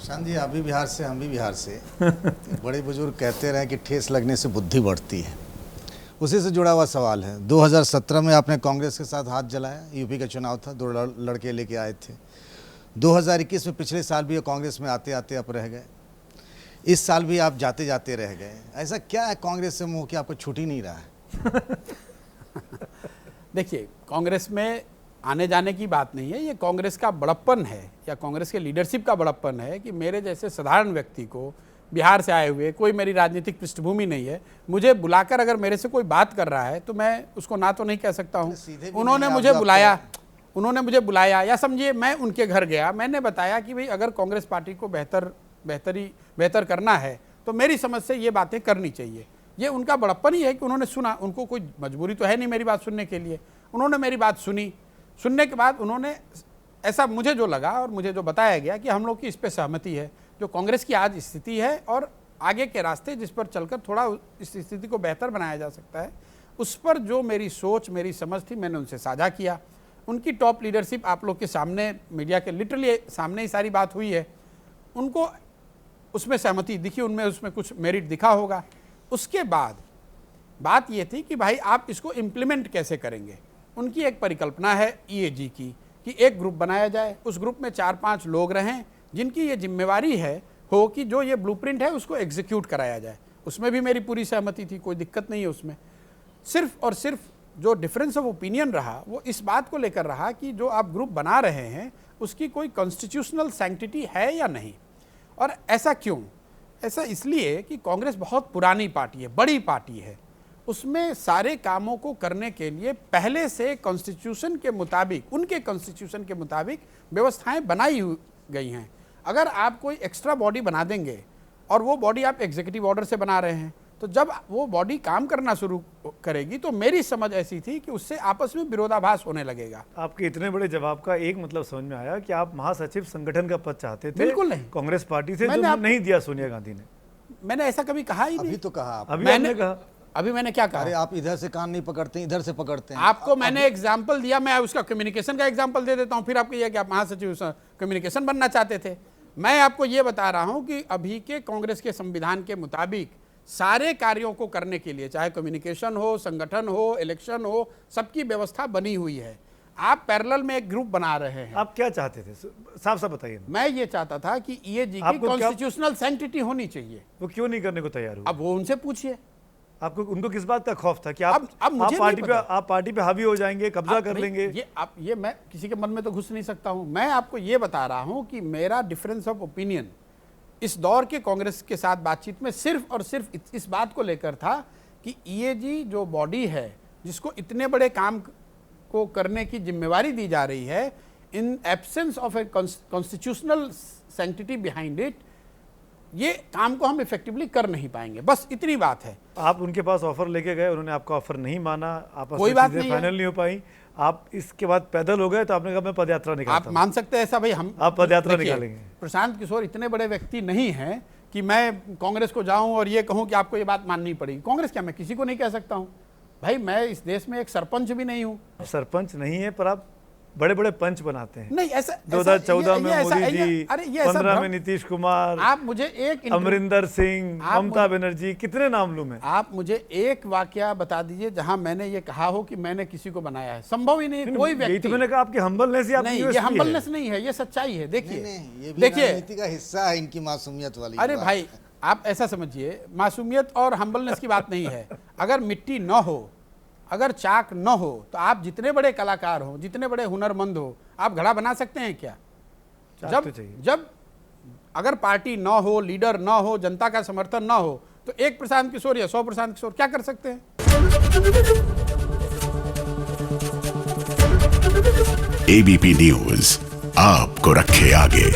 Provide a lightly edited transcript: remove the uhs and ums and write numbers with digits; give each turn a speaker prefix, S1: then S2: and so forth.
S1: प्रशांत जी, आप भी बिहार से, हम भी बिहार से। बड़े बुजुर्ग कहते रहे कि ठेस लगने से बुद्धि बढ़ती है। उसी से जुड़ा हुआ सवाल है। 2017 में आपने कांग्रेस के साथ हाथ जलाया, यूपी का चुनाव था, 2 लड़के लेके आए थे। 2021 में, पिछले साल भी कांग्रेस में आते आते आप रह गए, इस साल भी आप जाते जाते रह गए। ऐसा क्या है कांग्रेस से मुँह कि आपको छूट ही नहीं रहा है?
S2: देखिए, कांग्रेस में आने जाने की बात नहीं है, ये कांग्रेस का बड़प्पन है या कांग्रेस के लीडरशिप का बड़प्पन है कि मेरे जैसे साधारण व्यक्ति को, बिहार से आए हुए, कोई मेरी राजनीतिक पृष्ठभूमि नहीं है, मुझे बुलाकर अगर मेरे से कोई बात कर रहा है तो मैं उसको ना तो नहीं कह सकता हूँ। उन्होंने मुझे बुलाया या समझिए मैं उनके घर गया, मैंने बताया कि भाई अगर कांग्रेस पार्टी को बेहतर करना है तो मेरी समझ से ये बातें करनी चाहिए। ये उनका बड़प्पन ही है कि उन्होंने सुना, उनको कोई मजबूरी तो है नहीं मेरी बात सुनने के लिए। उन्होंने मेरी बात सुनी, सुनने के बाद उन्होंने ऐसा मुझे जो लगा और मुझे जो बताया गया कि हम लोग की इस पे सहमति है, जो कांग्रेस की आज स्थिति है और आगे के रास्ते जिस पर चलकर थोड़ा इस स्थिति को बेहतर बनाया जा सकता है, उस पर जो मेरी सोच, मेरी समझ थी, मैंने उनसे साझा किया। उनकी टॉप लीडरशिप आप लोग के सामने, मीडिया के लिटरली सामने ही सारी बात हुई है। उनको उसमें सहमति दिखी, उनमें उसमें कुछ मेरिट दिखा होगा। उसके बाद बात ये थी कि भाई आप इसको इम्प्लीमेंट कैसे करेंगे। उनकी एक परिकल्पना है ईएजी की कि एक ग्रुप बनाया जाए, उस ग्रुप में 4-5 लोग रहें जिनकी ये जिम्मेवारी हो कि जो ये ब्लूप्रिंट है उसको एग्जीक्यूट कराया जाए। उसमें भी मेरी पूरी सहमति थी, कोई दिक्कत नहीं है उसमें। सिर्फ और सिर्फ जो डिफरेंस ऑफ ओपिनियन रहा वो इस बात को लेकर रहा कि जो आप ग्रुप बना रहे हैं उसकी कोई कॉन्स्टिट्यूशनल सैंक्टिटी है या नहीं। और ऐसा क्यों? ऐसा इसलिए कि कांग्रेस बहुत पुरानी पार्टी है, बड़ी पार्टी है, उसमें सारे कामों को करने के लिए पहले से कॉन्स्टिट्यूशन के मुताबिक, उनके कॉन्स्टिट्यूशन के मुताबिक व्यवस्थाएं बनाई गई हैं। अगर आप कोई एक्स्ट्रा बॉडी बना देंगे और वो बॉडी आप एग्जीक्यूटिव ऑर्डर से बना रहे हैं, तो जब वो बॉडी काम करना शुरू करेगी तो मेरी समझ ऐसी थी कि उससे आपस में विरोधाभास होने लगेगा।
S3: आपके इतने बड़े जवाब का एक मतलब समझ में आया कि आप महासचिव संगठन का पद चाहते थे।
S2: बिल्कुल नहीं,
S3: कांग्रेस पार्टी से, जो नहीं दिया सोनिया गांधी ने।
S2: मैंने ऐसा कभी कहा ही नहीं।
S1: अभी तो कहा,
S2: अभी मैंने क्या कहा?
S1: अरे आप इधर से कान नहीं पकड़ते, इधर से पकड़ते हैं।
S2: आपको मैंने एग्जाम्पल दिया, मैं उसका कम्युनिकेशन का एग्जाम्पल दे देता हूं, फिर आपको यह कि आप महासचिव कम्युनिकेशन बनना चाहते थे। मैं आपको यह बता रहा हूं कि अभी के कांग्रेस के संविधान के मुताबिक सारे कार्यों को करने के लिए, चाहे कम्युनिकेशन हो, संगठन हो, इलेक्शन हो, सबकी व्यवस्था बनी हुई है। आप पैरेलल में एक ग्रुप बना रहे हैं।
S3: आप क्या चाहते थे, साफ साफ बताइए।
S2: मैं ये चाहता था कि ईएजी की कॉन्स्टिट्यूशनल सैंक्टिटी होनी चाहिए।
S3: वो क्यों नहीं करने को तैयार हुए?
S2: अब वो उनसे पूछिए।
S3: आपको, उनको किस बात का खौफ था कि आप पार्टी पे हावी हो जाएंगे, कब्जा कर लेंगे?
S2: ये मैं किसी के मन में तो घुस नहीं सकता हूं। मैं आपको ये बता रहा हूं कि मेरा डिफरेंस ऑफ ओपिनियन इस दौर के कांग्रेस के साथ बातचीत में सिर्फ और सिर्फ इस बात को लेकर था कि ईएजी जो बॉडी है, जिसको इतने बड़े काम को करने की जिम्मेवारी दी जा रही है, in absence of a constitutional sanctity behind it, ये काम को हम इफेक्टिवली कर नहीं पाएंगे। बस इतनी बात है।
S3: आप उनके पास ऑफर लेके गए, उन्होंने आपका ऑफर नहीं माना, आपस
S2: कोई बात नहीं,
S3: फाइनल नहीं हो पाई, आप इसके बाद पैदल हो गए, तो आपने कहा मैं पदयात्रा निकालता हूं।
S2: आप मान सकते हैं ऐसा भाई,
S3: आप पदयात्रा निकालेंगे?
S2: प्रशांत किशोर इतने बड़े व्यक्ति नहीं हैं कि मैं कांग्रेस को जाऊं और ये कहूं कि आपको ये बात माननी पड़ेगी। कांग्रेस क्या, मैं किसी को नहीं कह सकता हूं भाई। मैं इस देश में एक सरपंच भी नहीं हूं।
S3: सरपंच नहीं है, पर आप बड़े बड़े पंच बनाते हैं।
S2: नहीं, ऐसा
S3: 2014 में मोदी जी, 15 में नीतीश कुमार,
S2: आप मुझे एक
S3: अमरिंदर सिंह, ममता बनर्जी, कितने नाम लूं मैं?
S2: आप मुझे एक वाकया बता दीजिए जहां मैंने ये कहा हो कि मैंने किसी को बनाया है। संभव ही नहीं, कोई व्यक्ति।
S3: तो मैंने कहा आपकी हम्बलनेस ही,
S2: नहीं, ये हम्बलनेस नहीं है, ये सच्चाई है। देखिए,
S1: राजनीति का हिस्सा है इनकी मासूमियत वाली।
S2: अरे भाई, आप ऐसा समझिए, मासूमियत और हम्बलनेस की बात नहीं है। अगर मिट्टी न हो, अगर चाक न हो, तो आप जितने बड़े कलाकार हो, जितने बड़े हुनरमंद हो, आप घड़ा बना सकते हैं क्या? जब अगर पार्टी न हो, लीडर न हो, जनता का समर्थन न हो, तो एक प्रशांत किशोर या 100 प्रशांत किशोर क्या कर सकते हैं?
S4: एबीपी न्यूज आपको रखे आगे।